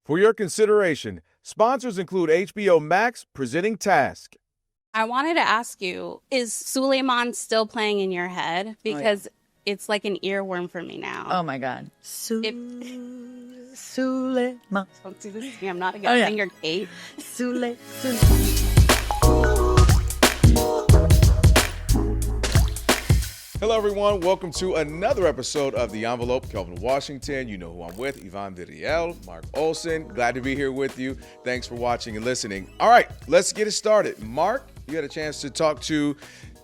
For your consideration, sponsors include HBO Max presenting Task. I wanted to ask you, is Suleiman still playing in your head? Because it's like an earworm for me now. Oh my God. Suleiman. Don't do this to me. I'm not a good singer, Kate. Sule. Hello, everyone. Welcome to another episode of The Envelope. Kelvin Washington. You know who I'm with. Yvonne Vidiel, Mark Olson. Glad to be here with you. Thanks for watching and listening. All right, let's get it started. Mark, you had a chance to talk to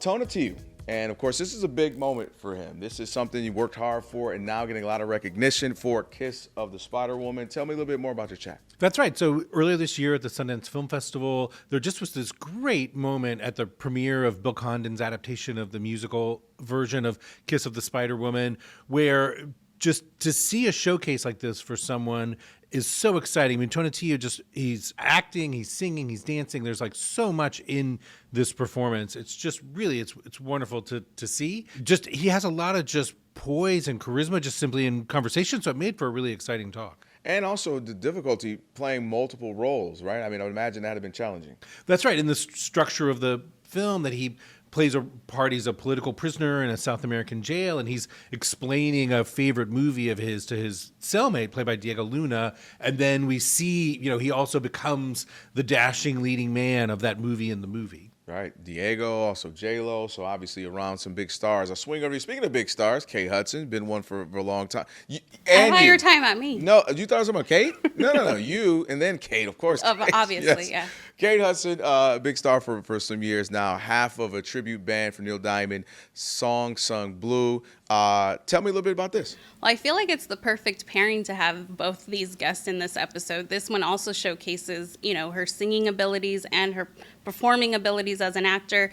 Tonatiuh. And, of course, this is a big moment for him. This is something you worked hard for and now getting a lot of recognition for. Kiss of the Spider-Woman. Tell me a little bit more about your chat. That's right. So earlier this year at the Sundance Film Festival, there just was this great moment at the premiere of Bill Condon's adaptation of the musical version of Kiss of the Spider-Woman, where just to see a showcase like this for someone is so exciting. I mean, Tonatiuh he's acting, he's singing, he's dancing. There's like so much in this performance. It's just really, it's wonderful to see. Just, he has a lot of just poise and charisma just simply in conversation. So it made for a really exciting talk. And also the difficulty playing multiple roles, right? I mean, I would imagine that had been challenging. That's right. In the structure of the film that he plays a part, he's a political prisoner in a South American jail, and he's explaining a favorite movie of his to his cellmate, played by Diego Luna. And then we see, he also becomes the dashing leading man of that movie in the movie. Right. Diego, also J-Lo, so obviously around some big stars. I'll swing over you. Speaking of big stars, Kate Hudson, been one for a long time. I thought you were talking about me. No, you thought I was talking about Kate? No. You, and then Kate, of course. Kate. Obviously, yes. Kate Hudson, big star for some years now. Half of a tribute band for Neil Diamond, song sung Blue. Tell me a little bit about this. Well, I feel like it's the perfect pairing to have both these guests in this episode. This one also showcases, her singing abilities and her performing abilities as an actor.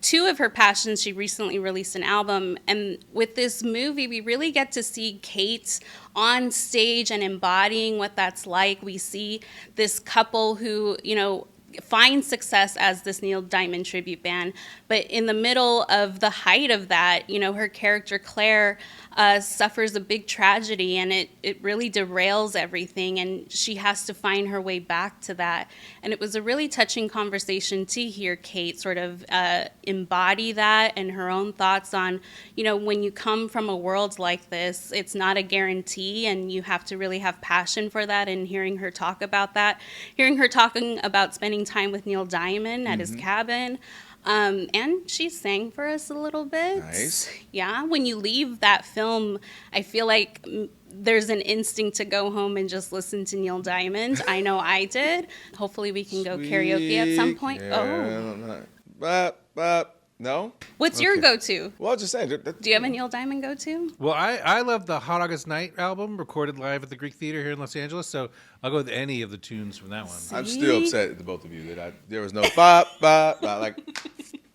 Two of her passions, she recently released an album. And with this movie, we really get to see Kate on stage and embodying what that's like. We see this couple who, find success as this Neil Diamond tribute band, but in the middle of the height of that, her character Claire suffers a big tragedy, and it really derails everything, and she has to find her way back to that. And it was a really touching conversation to hear Kate sort of embody that and her own thoughts on, when you come from a world like this, it's not a guarantee, and you have to really have passion for that. And hearing her talk about that, hearing her talking about spending time with Neil Diamond at his cabin. And she sang for us a little bit. Nice. Yeah. When you leave that film, I feel like there's an instinct to go home and just listen to Neil Diamond. I know I did. Hopefully we can go karaoke at some point. No? What's your go-to? Well, just saying. Do you have a Neil Diamond go-to? Well, I love the Hot August Night album, recorded live at the Greek Theater here in Los Angeles, so I'll go with any of the tunes from that one. I'm still upset at the both of you that there was no bop, like...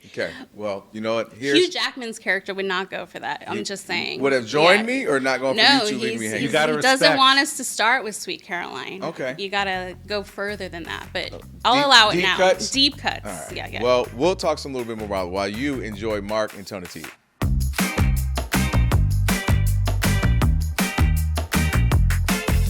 Okay, well, you know what? Hugh Jackman's character would not go for that. I'm just saying. Would have joined me or not going for you two leaving me hanging? You got to respect. He doesn't want us to start with Sweet Caroline. Okay. You got to go further than that, but I'll allow it now. Cuts? Deep cuts. All right. Yeah. Well, we'll talk some little bit more about it while you enjoy Mark and Tonatiuh.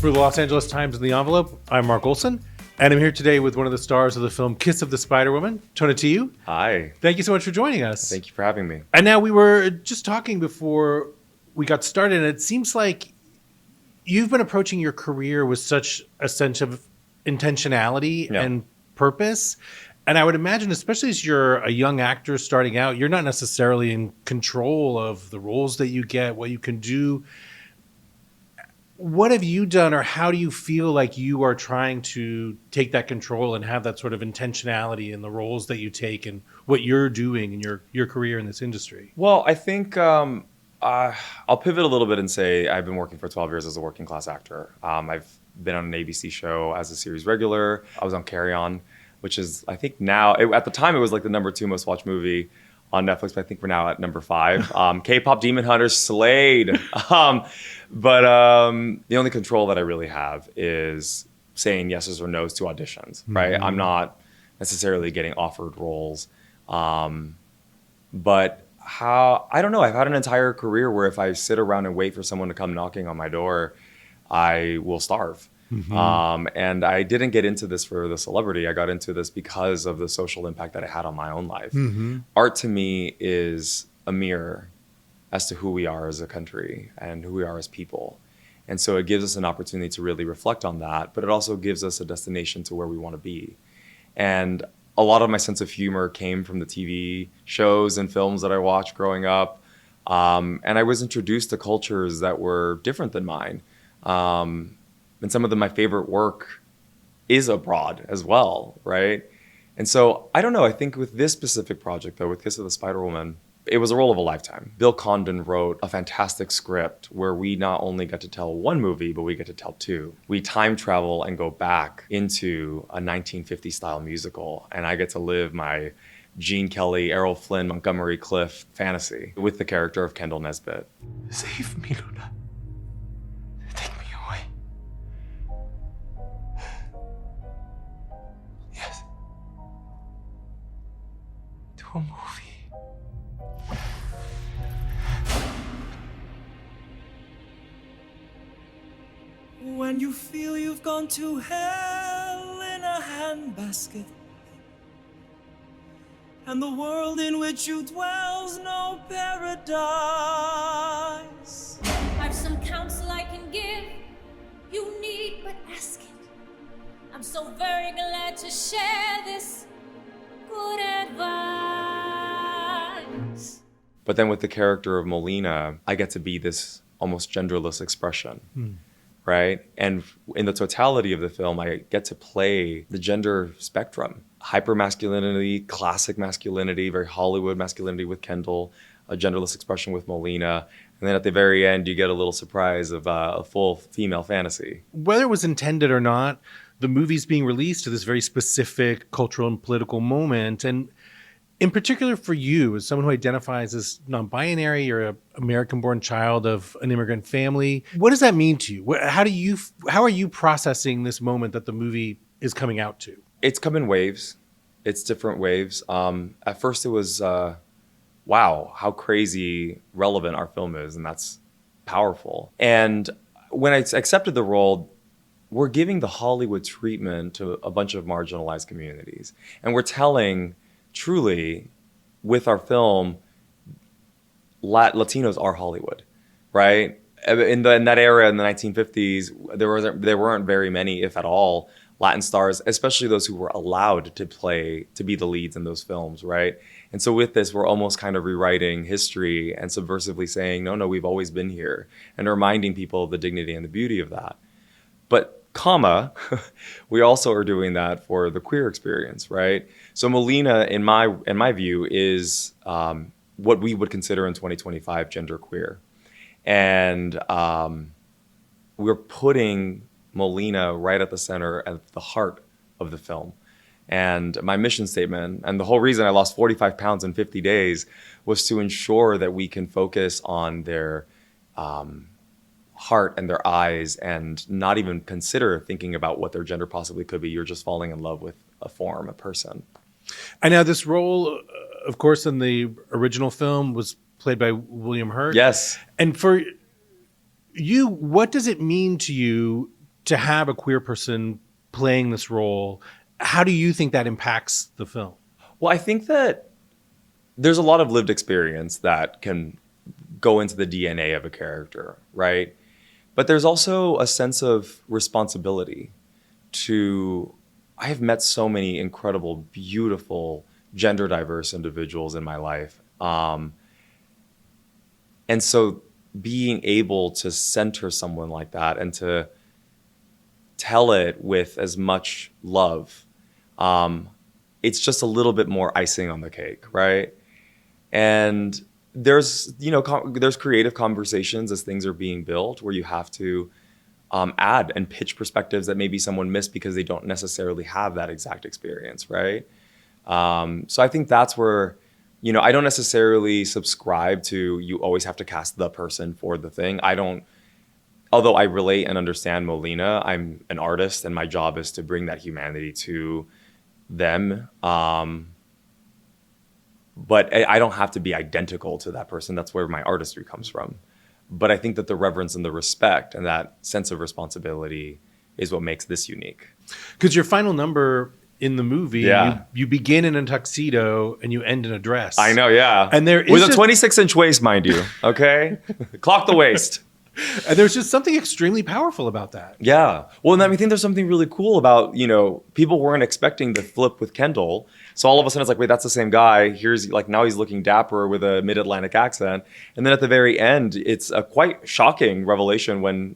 For the Los Angeles Times and The Envelope, I'm Mark Olson. And I'm here today with one of the stars of the film Kiss of the Spider-Woman, Tonatiuh. Hi. Thank you so much for joining us. Thank you for having me. And now we were just talking before we got started, and it seems like you've been approaching your career with such a sense of intentionality and purpose. And I would imagine, especially as you're a young actor starting out, you're not necessarily in control of the roles that you get, what you can do. What have you done, or how do you feel like you are trying to take that control and have that sort of intentionality in the roles that you take and what you're doing in your career in this industry? Well, I think I'll pivot a little bit and say I've been working for 12 years as a working class actor. I've been on an ABC show as a series regular. I was on Carry On, which is, I think now, at the time it was like the #2 most watched movie on Netflix, but I think we're now at #5. K-pop Demon Hunters slayed. But the only control that I really have is saying yeses or nos to auditions, right? Mm-hmm. I'm not necessarily getting offered roles. But I don't know, I've had an entire career where if I sit around and wait for someone to come knocking on my door, I will starve. And I didn't get into this for the celebrity. I got into this because of the social impact that it had on my own life. Art to me is a mirror as to who we are as a country and who we are as people. And so it gives us an opportunity to really reflect on that, but it also gives us a destination to where we want to be. And a lot of my sense of humor came from the TV shows and films that I watched growing up. And I was introduced to cultures that were different than mine. And some of my favorite work is abroad as well, right? And so, I don't know, I think with this specific project though, with Kiss of the Spider Woman, it was a role of a lifetime. Bill Condon wrote a fantastic script where we not only get to tell one movie, but we get to tell two. We time travel and go back into a 1950 style musical, and I get to live my Gene Kelly, Errol Flynn, Montgomery Clift fantasy with the character of Kendall Nesbitt. Save me, Luna. Take me away. Yes. To a movie. When you feel you've gone to hell in a handbasket, and the world in which you dwell's no paradise. I've some counsel I can give, you need but ask it. I'm so very glad to share this good advice. But then with the character of Molina, I get to be this almost genderless expression. Right? And in the totality of the film, I get to play the gender spectrum. Hypermasculinity, classic masculinity, very Hollywood masculinity with Kendall, a genderless expression with Molina. And then at the very end, you get a little surprise of a full female fantasy. Whether it was intended or not, the movie's being released to this very specific cultural and political moment. And in particular for you, as someone who identifies as non-binary, you're an American-born child of an immigrant family. What does that mean to you? How are you processing this moment that the movie is coming out to? It's come in waves. It's different waves. At first it was, wow, how crazy relevant our film is, and that's powerful. And when I accepted the role, we're giving the Hollywood treatment to a bunch of marginalized communities. And we're telling, truly, with our film, Latinos are Hollywood, right? In that era, in the 1950s, there weren't very many, if at all, Latin stars, especially those who were allowed to be the leads in those films, right? And so with this, we're almost kind of rewriting history and subversively saying, no, we've always been here, and reminding people of the dignity and the beauty of that. But, we also are doing that for the queer experience, right? So Molina, in my view, is what we would consider in 2025 genderqueer. And we're putting Molina right at the center, at the heart of the film. And my mission statement, and the whole reason I lost 45 pounds in 50 days, was to ensure that we can focus on their heart and their eyes and not even consider thinking about what their gender possibly could be. You're just falling in love with a form, a person. And now this role, of course, in the original film was played by William Hurt. Yes. And for you, what does it mean to you to have a queer person playing this role? How do you think that impacts the film? Well, I think that there's a lot of lived experience that can go into the DNA of a character, right? But there's also a sense of responsibility I have met so many incredible, beautiful, gender diverse individuals in my life. And so being able to center someone like that and to tell it with as much love, it's just a little bit more icing on the cake, right? And there's creative conversations as things are being built where you have to add and pitch perspectives that maybe someone missed because they don't necessarily have that exact experience, right? So I think that's where, I don't necessarily subscribe to you always have to cast the person for the thing. Although I relate and understand Molina, I'm an artist and my job is to bring that humanity to them. But I don't have to be identical to that person. That's where my artistry comes from. But I think that the reverence and the respect and that sense of responsibility is what makes this unique. Because your final number in the movie, Yeah. you begin in a tuxedo and you end in a dress. I know, yeah. And there is with a just- 26-inch waist, mind you. Okay, clock the waist. And there's just something extremely powerful about that. Yeah. Well, and I think there's something really cool about, people weren't expecting the flip with Kendall. So all of a sudden it's like, wait, that's the same guy. Here's like, now he's looking dapper with a mid-Atlantic accent. And then at the very end, it's a quite shocking revelation when,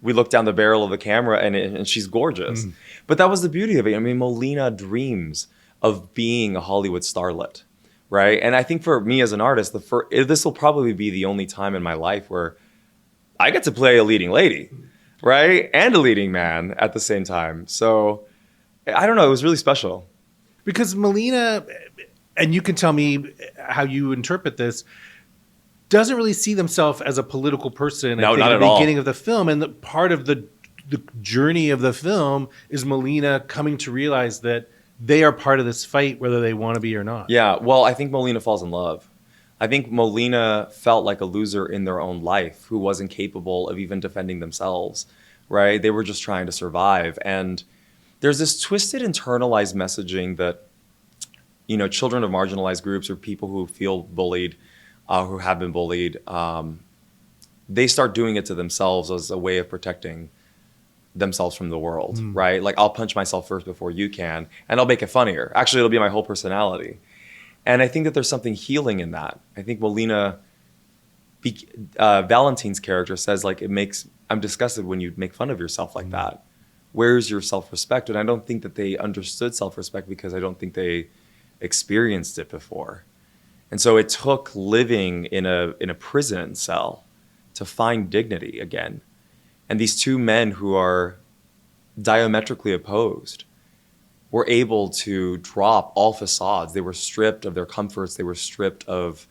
we look down the barrel of the camera and she's gorgeous. But that was the beauty of it. I mean, Molina dreams of being a Hollywood starlet, right? And I think for me as an artist, this will probably be the only time in my life where I get to play a leading lady, right? And a leading man at the same time. So I don't know, it was really special. Because Melina, and you can tell me how you interpret this, doesn't really see themselves as a political person. No, I think not at at the all. beginning of the film, and part of the journey of the film is Melina coming to realize that they are part of this fight, whether they want to be or not. Yeah, well, I think Molina falls in love. I think Molina felt like a loser in their own life who wasn't capable of even defending themselves, right? They were just trying to survive. And there's this twisted internalized messaging that, children of marginalized groups or people who feel bullied, who have been bullied, they start doing it to themselves as a way of protecting themselves from the world, right? Like, I'll punch myself first before you can, and I'll make it funnier. Actually, it'll be my whole personality. And I think that there's something healing in that. I think Molina, Valentine's character says, like, I'm disgusted when you make fun of yourself like that. Where's your self-respect? And I don't think that they understood self-respect because I don't think they experienced it before. And so it took living in a prison cell to find dignity again. And these two men who are diametrically opposed were able to drop all facades. They were stripped of their comforts. They were stripped of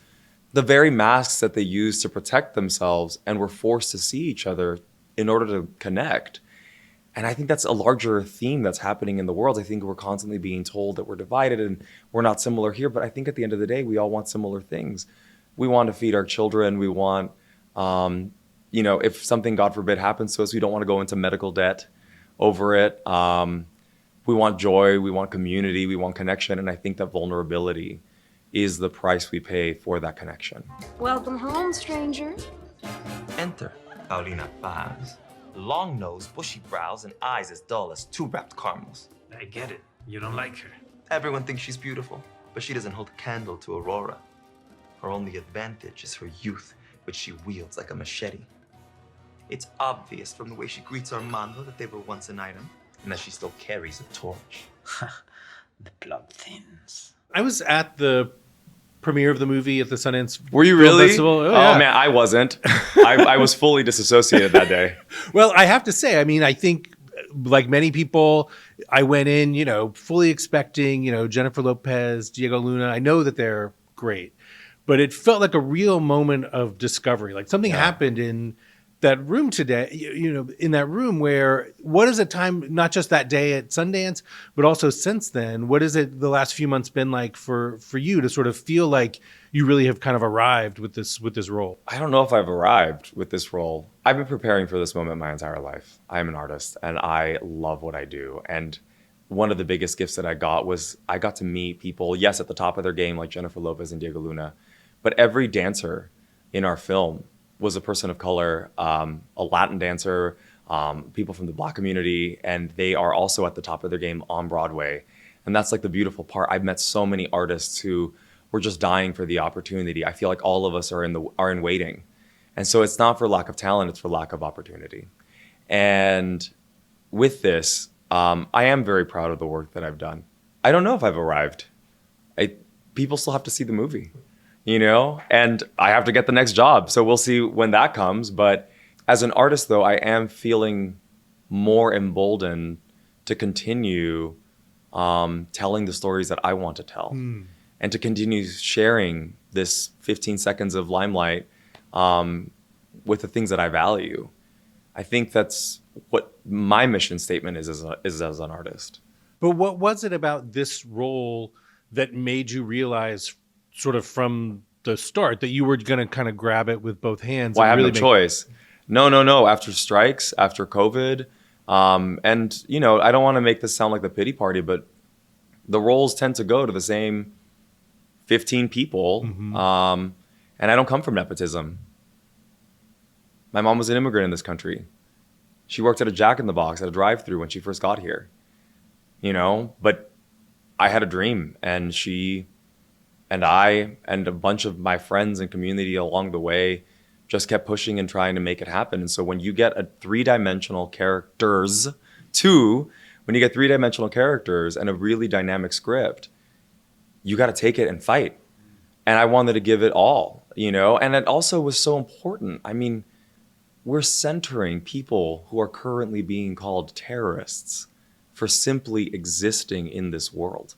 the very masks that they used to protect themselves and were forced to see each other in order to connect. And I think that's a larger theme that's happening in the world. I think we're constantly being told that we're divided and we're not similar here. But I think at the end of the day, we all want similar things. We want to feed our children. We want, if something, God forbid, happens to us, we don't want to go into medical debt over it. We want joy. We want community. We want connection. And I think that vulnerability is the price we pay for that connection. Welcome home, stranger. Enter Paulina Paz. Long nose, bushy brows, and eyes as dull as two wrapped caramels. I get it. You don't like her. Everyone thinks she's beautiful, but she doesn't hold a candle to Aurora. Her only advantage is her youth, which she wields like a machete. It's obvious from the way she greets Armando that they were once an item, and that she still carries a torch. The blood thins. I was at the premiere of the movie at the Sundance Were you Film really? Festival. Oh, yeah. man, I wasn't. I was fully disassociated that day. Well, I have to say, I mean, I think like many people, I went in, fully expecting, Jennifer Lopez, Diego Luna. I know that they're great, but it felt like a real moment of discovery. Like something happened in that room today, in that room where what is a time, not just that day at Sundance, but also since then, what is it the last few months been like for you to sort of feel like you really have kind of arrived with this role? I don't know if I've arrived with this role. I've been preparing for this moment my entire life. I'm an artist and I love what I do. And one of the biggest gifts that I got was I got to meet people, yes, at the top of their game, like Jennifer Lopez and Diego Luna, but every dancer in our film was a person of color, a Latin dancer, people from the Black community, and they are also at the top of their game on Broadway. And that's like the beautiful part. I've met so many artists who were just dying for the opportunity. I feel like all of us are in waiting. And so it's not for lack of talent, it's for lack of opportunity. And with this, I am very proud of the work that I've done. I don't know if I've arrived. People still have to see the movie. And I have to get the next job. So we'll see when that comes. But as an artist, though, I am feeling more emboldened to continue telling the stories that I want to tell and to continue sharing this 15 seconds of limelight with the things that I value. I think that's what my mission statement is as an artist. But what was it about this role that made you realize sort of from the start that you were going to kind of grab it with both hands? Well, I have no choice. No. After strikes, after COVID, And, I don't want to make this sound like the pity party, but the roles tend to go to the same 15 people. And I don't come from nepotism. My mom was an immigrant in this country. She worked at a Jack in the Box at a drive-thru when she first got here, but I had a dream, and she and I and a bunch of my friends and community along the way just kept pushing and trying to make it happen. And so when you get when you get three-dimensional characters and a really dynamic script, you got to take it and fight. And I wanted to give it all, and it also was so important. I mean, we're centering people who are currently being called terrorists for simply existing in this world.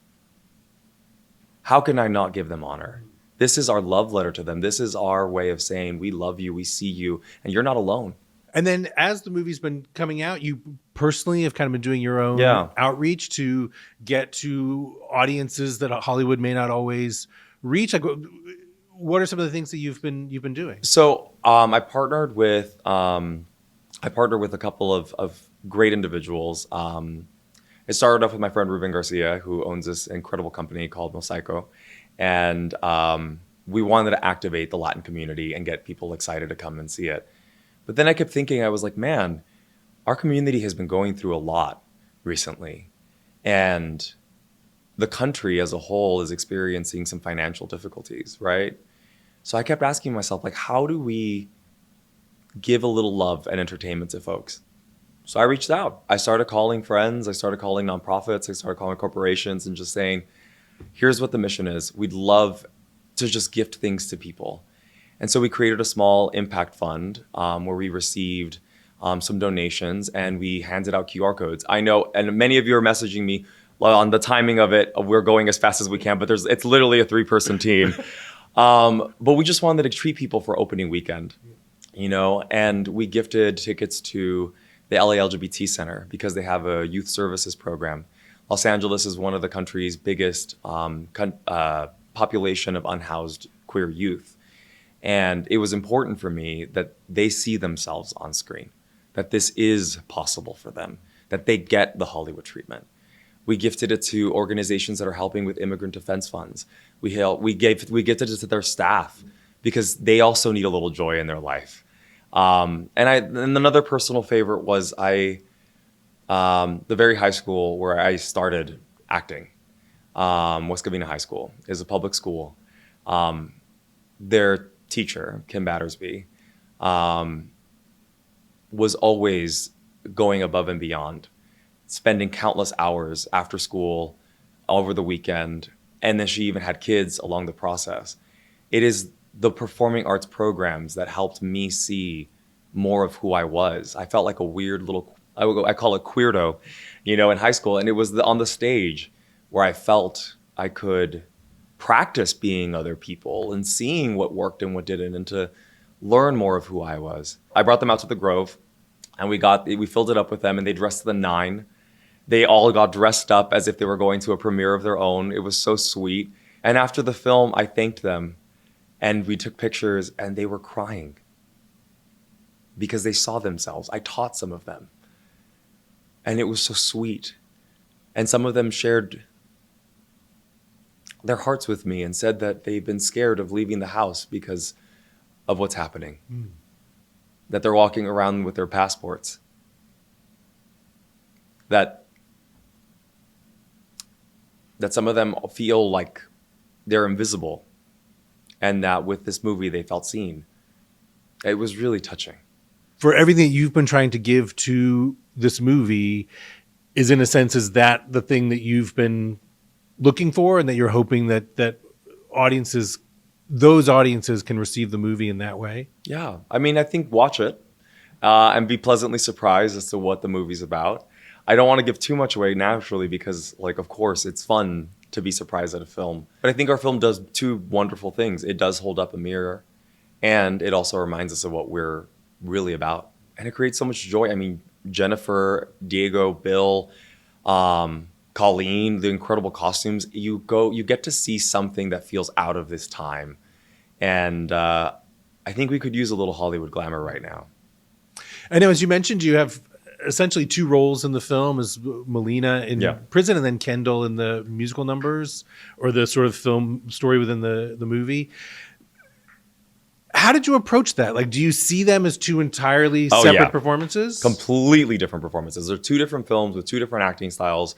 How can I not give them honor? This is our love letter to them. This is our way of saying, we love you, we see you, and you're not alone. And then as the movie's been coming out, you personally have kind of been doing your own outreach to get to audiences that Hollywood may not always reach. Like, what are some of the things that you've been doing? So I partnered with a couple of great individuals. It started off with my friend Ruben Garcia, who owns this incredible company called Mosaico, and we wanted to activate the Latin community and get people excited to come and see it. But then I kept thinking, I was like, man, our community has been going through a lot recently, and the country as a whole is experiencing some financial difficulties, right? So I kept asking myself, like, how do we give a little love and entertainment to folks? So I reached out. I started calling friends. I started calling nonprofits. I started calling corporations and just saying, here's what the mission is. We'd love to just gift things to people. And so we created a small impact fund where we received some donations and we handed out QR codes. I know, and many of you are messaging me on the timing of it. We're going as fast as we can, but it's literally a 3-person team. But we just wanted to treat people for opening weekend, and we gifted tickets to the LA LGBT Center because they have a youth services program. Los Angeles is one of the country's biggest population of unhoused queer youth. And it was important for me that they see themselves on screen, that this is possible for them, that they get the Hollywood treatment. We gifted it to organizations that are helping with immigrant defense funds. We gifted it to their staff because they also need a little joy in their life. And another personal favorite was the very high school where I started acting, West Covina High School, is a public school. Their teacher, Kim Battersby, was always going above and beyond, spending countless hours after school, over the weekend, and then she even had kids along the process. It is the performing arts programs that helped me see more of who I was. I felt like a weird little, I call it queerdo, in high school. And it was on the stage where I felt I could practice being other people and seeing what worked and what didn't, and to learn more of who I was. I brought them out to the Grove, and we filled it up with them, and they dressed to the 9. They all got dressed up as if they were going to a premiere of their own. It was so sweet. And after the film, I thanked them, and we took pictures, and they were crying because they saw themselves. I taught some of them, and it was so sweet. And some of them shared their hearts with me and said that they've been scared of leaving the house because of what's happening, that they're walking around with their passports, that some of them feel like they're invisible, and that with this movie they felt seen. It was really touching. For everything that you've been trying to give to this movie, is in a sense, is that the thing that you've been looking for, and that you're hoping that those audiences can receive the movie in that way? Yeah. I mean, I think watch it and be pleasantly surprised as to what the movie's about. I don't want to give too much away naturally because, of course, it's fun to be surprised at a film. But I think our film does 2 wonderful things. It does hold up a mirror, and it also reminds us of what we're really about. And it creates so much joy. I mean, Jennifer, Diego, Bill, Colleen, the incredible costumes. You get to see something that feels out of this time. And I think we could use a little Hollywood glamour right now. I know, as you mentioned, you have essentially two roles in the film, as Melina in Yeah. prison and then Kendall in the musical numbers or the sort of film story within the movie. How did you approach that? Like, do you see them as two entirely separate performances? Completely different performances. They're two different films with two different acting styles.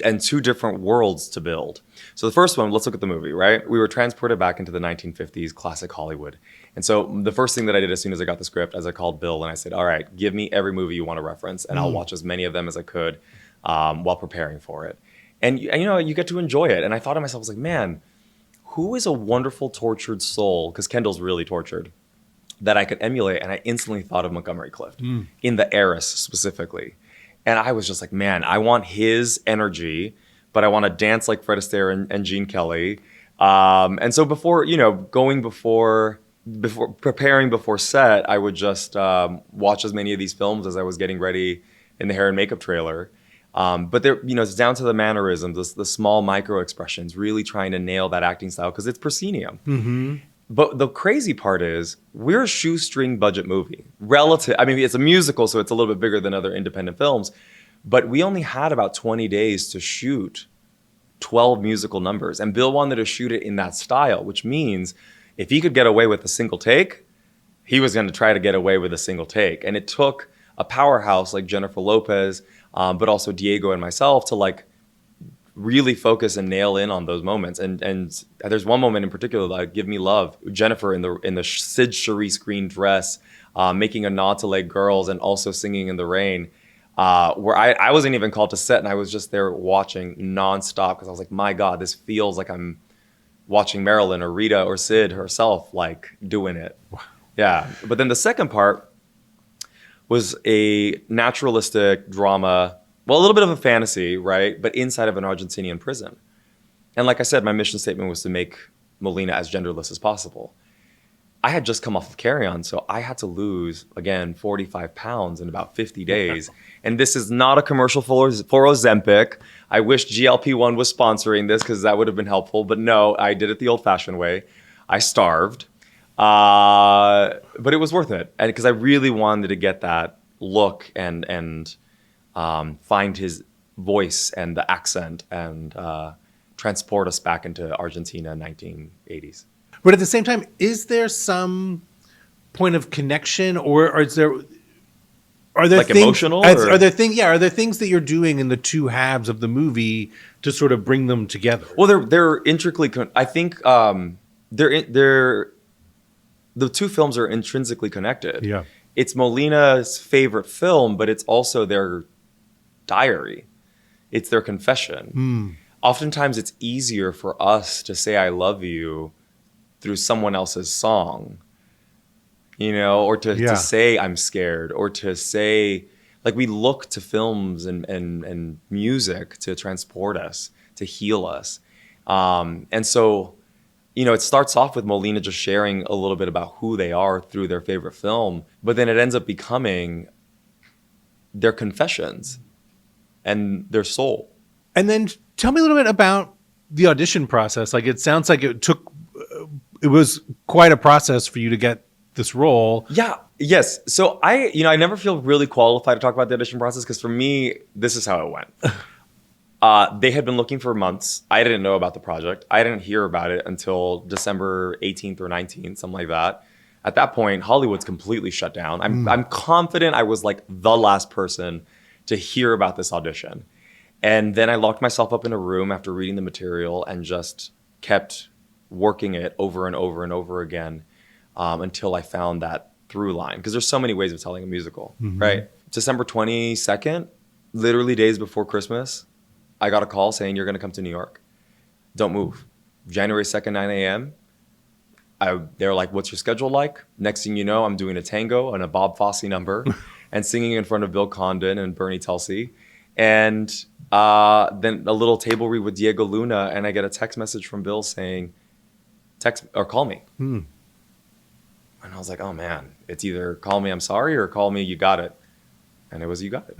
And two different worlds to build. So the first one, let's look at the movie, right? We were transported back into the 1950s, classic Hollywood. And so the first thing that I did as soon as I got the script, as I called Bill and I said, all right, give me every movie you want to reference and I'll watch as many of them as I could while preparing for it. And you know, you get to enjoy it. And I thought to myself, I was like, man, who is a wonderful tortured soul? Because Kendall's really tortured, that I could emulate. And I instantly thought of Montgomery Clift in The Heiress specifically. And I was just like, man, I want his energy, but I want to dance like Fred Astaire and Gene Kelly. And so before preparing before set, I would just watch as many of these films as I was getting ready in the hair and makeup trailer. But there, you know, it's down to the mannerisms, the small micro expressions, really trying to nail that acting style because it's proscenium. Mm-hmm. But the crazy part is we're a shoestring budget movie. I mean, it's a musical, so it's a little bit bigger than other independent films. But we only had about 20 days to shoot 12 musical numbers. And Bill wanted to shoot it in that style, which means if he could get away with a single take, he was going to try to get away with a single take. And it took a powerhouse like Jennifer Lopez, but also Diego and myself to like really focus and nail in on those moments. And there's one moment in particular, like Give Me Love, Jennifer in the Sid Charisse green dress, making a nod to like Girls and also Singing in the Rain, where I wasn't even called to set and I was just there watching nonstop because I was like, my God, this feels like I'm watching Marilyn or Rita or Sid herself like doing it. Wow. Yeah. But then the second part was a naturalistic drama. Well, a little bit of a fantasy, right? But inside of an Argentinian prison. And like I said, my mission statement was to make Melina as genderless as possible. I had just come off of Carry On, so I had to lose, again, 45 pounds in about 50 days. And this is not a commercial for Ozempic. I wish GLP-1 was sponsoring this because that would have been helpful. But no, I did it the old-fashioned way. I starved. But it was worth it. And because I really wanted to get that look and find his voice and the accent and transport us back into Argentina 1980s. But at the same time, is there some point of connection, or are there like things, emotional? Are there things that you're doing in the two halves of the movie to sort of bring them together? Well, they're intricately. I think the two films are intrinsically connected. Yeah, it's Molina's favorite film, but it's also their diary. It's their confession. Oftentimes, it's easier for us to say "I love you" through someone else's song, you know, or to say I'm scared, or to say, like, we look to films and music to transport us, to heal us. And so, you know, it starts off with Molina just sharing a little bit about who they are through their favorite film, but then it ends up becoming their confessions and their soul. And then tell me a little bit about the audition process. Like, it sounds like it was quite a process for you to get this role. Yeah. Yes. So I never feel really qualified to talk about the audition process because for me, this is how it went. They had been looking for months. I didn't know about the project. I didn't hear about it until December 18th or 19th, something like that. At that point, Hollywood's completely shut down. I'm confident I was like the last person to hear about this audition. And then I locked myself up in a room after reading the material and just kept working it over and over and over again until I found that through line. Because there's so many ways of telling a musical, right? December 22nd, literally days before Christmas, I got a call saying, you're going to come to New York. Don't move. January 2nd, 9 a.m., they were like, what's your schedule like? Next thing you know, I'm doing a tango and a Bob Fosse number and singing in front of Bill Condon and Bernie Telsey. And then a little table read with Diego Luna, and I get a text message from Bill saying, text or call me. And I was like, oh man, it's either call me I'm sorry or call me you got it. And it was you got it.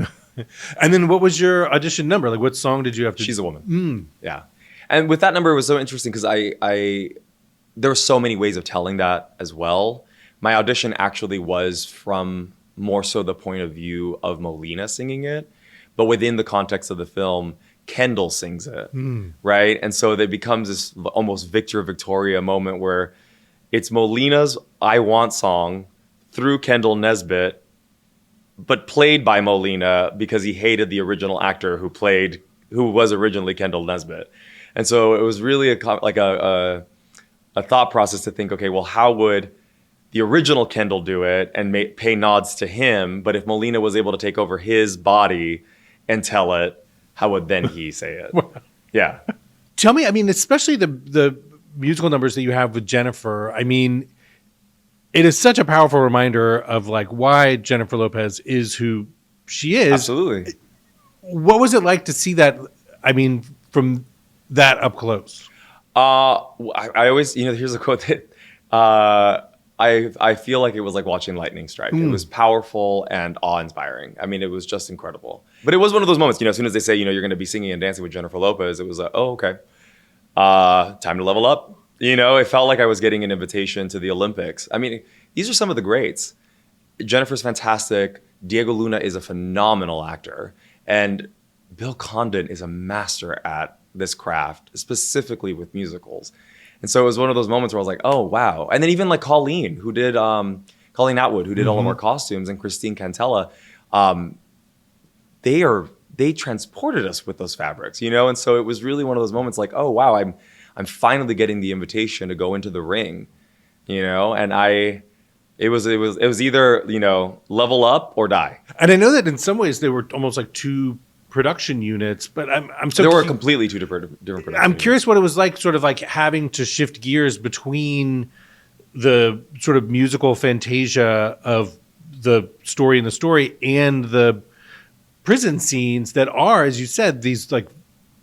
And then what was your audition number? Like, what song did you have to She's a Woman. Yeah. And with that number, it was so interesting because there were so many ways of telling that as well. My audition actually was from more so the point of view of Molina singing it, but within the context of the film, Kendall sings it, right? And so it becomes this almost Victor Victoria moment where it's Molina's I Want song through Kendall Nesbitt, but played by Molina because he hated the original actor who was originally Kendall Nesbitt. And so it was really a thought process to think, okay, well, how would the original Kendall do it and pay nods to him? But if Molina was able to take over his body and tell it, how would then he say it? Yeah. Tell me, I mean, especially the musical numbers that you have with Jennifer. I mean, it is such a powerful reminder of like why Jennifer Lopez is who she is. Absolutely. What was it like to see that? I mean, from that up close. I always, here's a quote that I feel like it was like watching lightning strike. It was powerful and awe-inspiring. I mean, it was just incredible. But it was one of those moments, as soon as they say, you're going to be singing and dancing with Jennifer Lopez, it was like, oh, okay. Time to level up. It felt like I was getting an invitation to the Olympics. I mean, these are some of the greats. Jennifer's fantastic. Diego Luna is a phenomenal actor. And Bill Condon is a master at this craft, specifically with musicals. And so it was one of those moments where I was like, oh, wow. And then even like Colleen Atwood, who did all of our costumes, and Christine Cantella, they transported us with those fabrics, And so it was really one of those moments like, oh, wow, I'm finally getting the invitation to go into the ring, And it was either, level up or die. And I know that in some ways they were almost like two production units, but I'm so there were completely two different production I'm curious units. what it was like, sort of like having to shift gears between the sort of musical fantasia of the story and the prison scenes that are, as you said, these like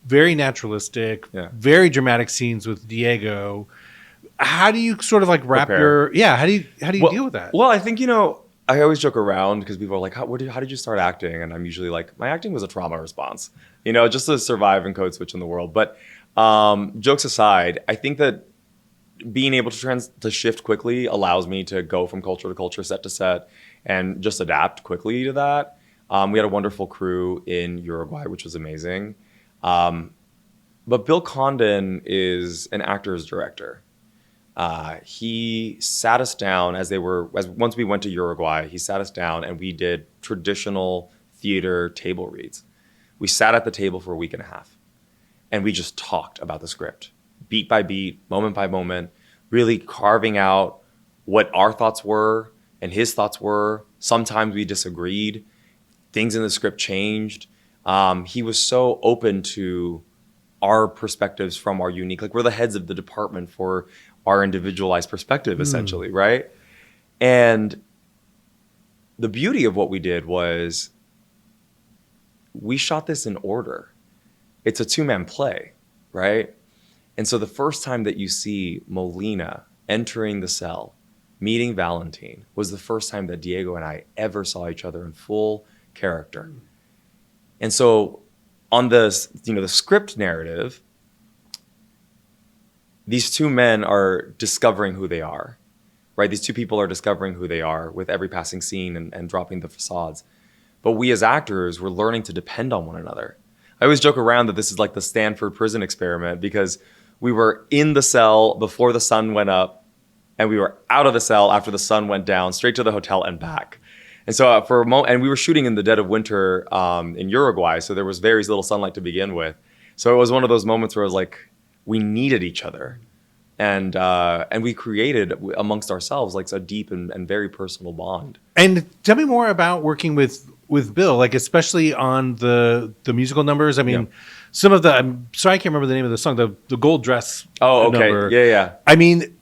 very naturalistic, very dramatic scenes with Diego. How do you sort of like wrap how do you deal with that? Well, I think, I always joke around because people are like, how did you start acting? And I'm usually like, my acting was a trauma response, just to survive and code switch in the world. But jokes aside, I think that being able to shift quickly allows me to go from culture to culture, set to set, and just adapt quickly to that. We had a wonderful crew in Uruguay, which was amazing. But Bill Condon is an actor's director. He sat us down once we went to Uruguay, he sat us down and we did traditional theater table reads. We sat at the table for a week and a half and we just talked about the script, beat by beat, moment by moment, really carving out what our thoughts were and his thoughts were. Sometimes we disagreed. Things in the script changed. He was so open to our perspectives from our unique, like we're the heads of the department for our individualized perspective, essentially, right? And the beauty of what we did was we shot this in order. It's a two-man play, right? And so the first time that you see Molina entering the cell, meeting Valentine, was the first time that Diego and I ever saw each other in full character. And so on the script narrative, these two men are discovering who they are, right? These two people are discovering who they are with every passing scene and dropping the facades. But we as actors, we're learning to depend on one another. I always joke around that this is like the Stanford prison experiment because we were in the cell before the sun went up and we were out of the cell after the sun went down, straight to the hotel and back. And so for a moment, and we were shooting in the dead of winter in Uruguay, so there was very little sunlight to begin with. So it was one of those moments where I was like, we needed each other, and we created amongst ourselves like a deep and very personal bond. And tell me more about working with Bill, like especially on the musical numbers. I mean, some of the, I'm sorry I can't remember the name of the song, the gold dress. Oh, okay, number. yeah. I mean,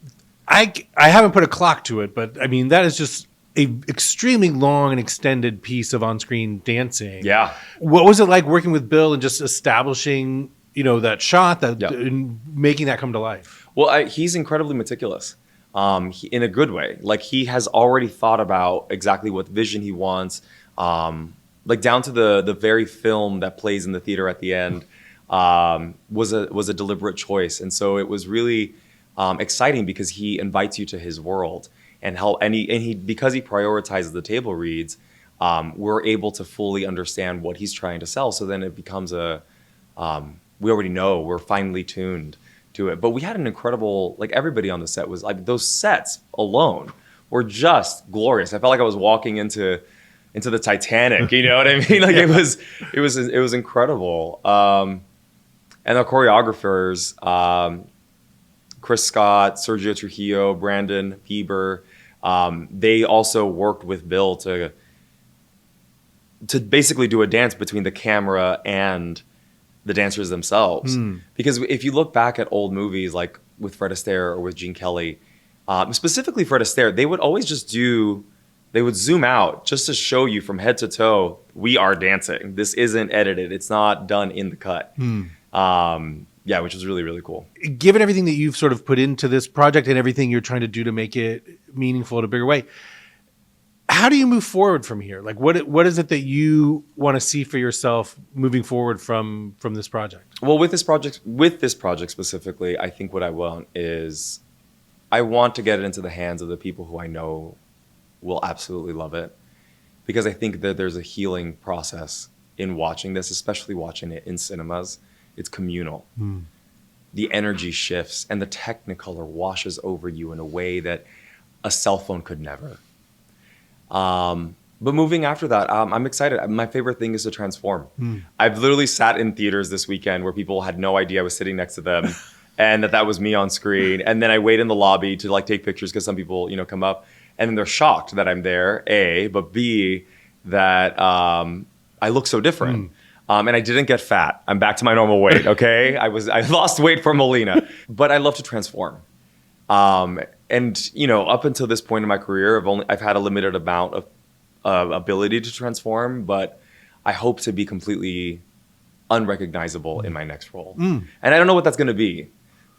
I haven't put a clock to it, but I mean that is just a extremely long and extended piece of on-screen dancing. Yeah. What was it like working with Bill and just establishing, that shot, and making that come to life? Well, he's incredibly meticulous, in a good way. Like he has already thought about exactly what vision he wants, like down to the very film that plays in the theater at the end was a deliberate choice. And so it was really exciting because he invites you to his world. and help. And he because he prioritizes the table reads, we're able to fully understand what he's trying to sell. So then it becomes we already know, we're finely tuned to it. But we had an incredible, like everybody on the set was like, those sets alone were just glorious. I felt like I was walking into the Titanic, you know what I mean? Like it was incredible. And the choreographers, Chris Scott, Sergio Trujillo, Brandon Bieber, they also worked with Bill to basically do a dance between the camera and the dancers themselves. Because if you look back at old movies like with Fred Astaire or with Gene Kelly, specifically Fred Astaire, they would always they would zoom out just to show you from head to toe, we are dancing. This isn't edited. It's not done in the cut. Yeah, which was really, really cool. Given everything that you've sort of put into this project and everything you're trying to do to make it meaningful in a bigger way, how do you move forward from here? Like, what is it that you want to see for yourself moving forward from this project? Well, with this project specifically, I think what I want is I want to get it into the hands of the people who I know will absolutely love it, because I think that there's a healing process in watching this, especially watching it in cinemas. It's communal. The energy shifts and the Technicolor washes over you in a way that a cell phone could never. But moving after that, I'm excited. My favorite thing is to transform. I've literally sat in theaters this weekend where people had no idea I was sitting next to them and that was me on screen. And then I wait in the lobby to like take pictures because some people, come up and then they're shocked that I'm there, A, but B, that I look so different. And I didn't get fat. I'm back to my normal weight, okay? I lost weight for Molina. But I love to transform. And up until this point in my career, I've had a limited amount of ability to transform, but I hope to be completely unrecognizable in my next role. And I don't know what that's going to be.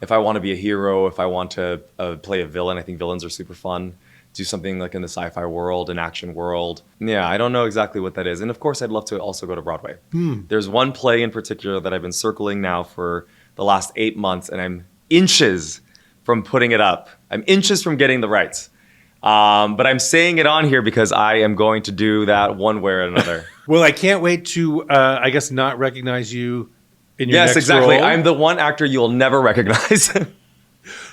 If I want to be a hero, if I want to play a villain, I think villains are super fun. Do something like in the sci-fi world, an action world. Yeah, I don't know exactly what that is. And of course, I'd love to also go to Broadway. There's one play in particular that I've been circling now for the last 8 months, and I'm inches from putting it up. I'm inches from getting the rights. But I'm saying it on here because I am going to do that one way or another. Well, I can't wait to, not recognize you in your next Yes, exactly. role. I'm the one actor you'll never recognize.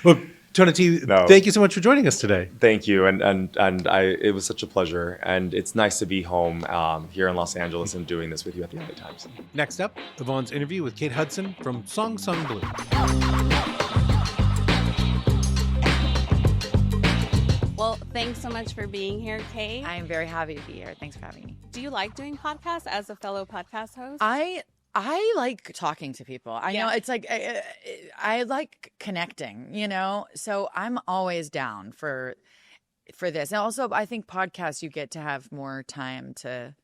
Well, Tonatiuh, thank you so much for joining us today. Thank you, it was such a pleasure, and it's nice to be home here in Los Angeles and doing this with you at the LA Times. Next up, Yvonne's interview with Kate Hudson from Song Sung Blue. Well, thanks so much for being here, Kate. I am very happy to be here. Thanks for having me. Do you like doing podcasts as a fellow podcast host? I like talking to people. I know it's like I like connecting, so I'm always down for this. And also, I think podcasts, you get to have more time to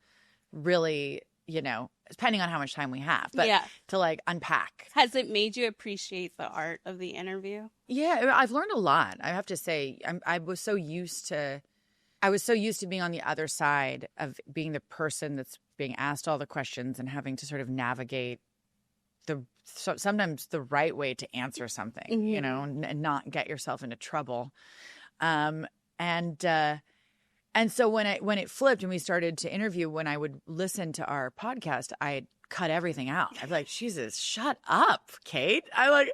really, depending on how much time we have, but to like unpack. Has it made you appreciate the art of the interview? Yeah, I've learned a lot. I have to say, I was so used to being on the other side of being the person that's being asked all the questions and having to sort of navigate sometimes the right way to answer something, and not get yourself into trouble. And so when it flipped and we started to interview, when I would listen to our podcast, I'd cut everything out. I'd be like, Jesus, shut up, Kate. I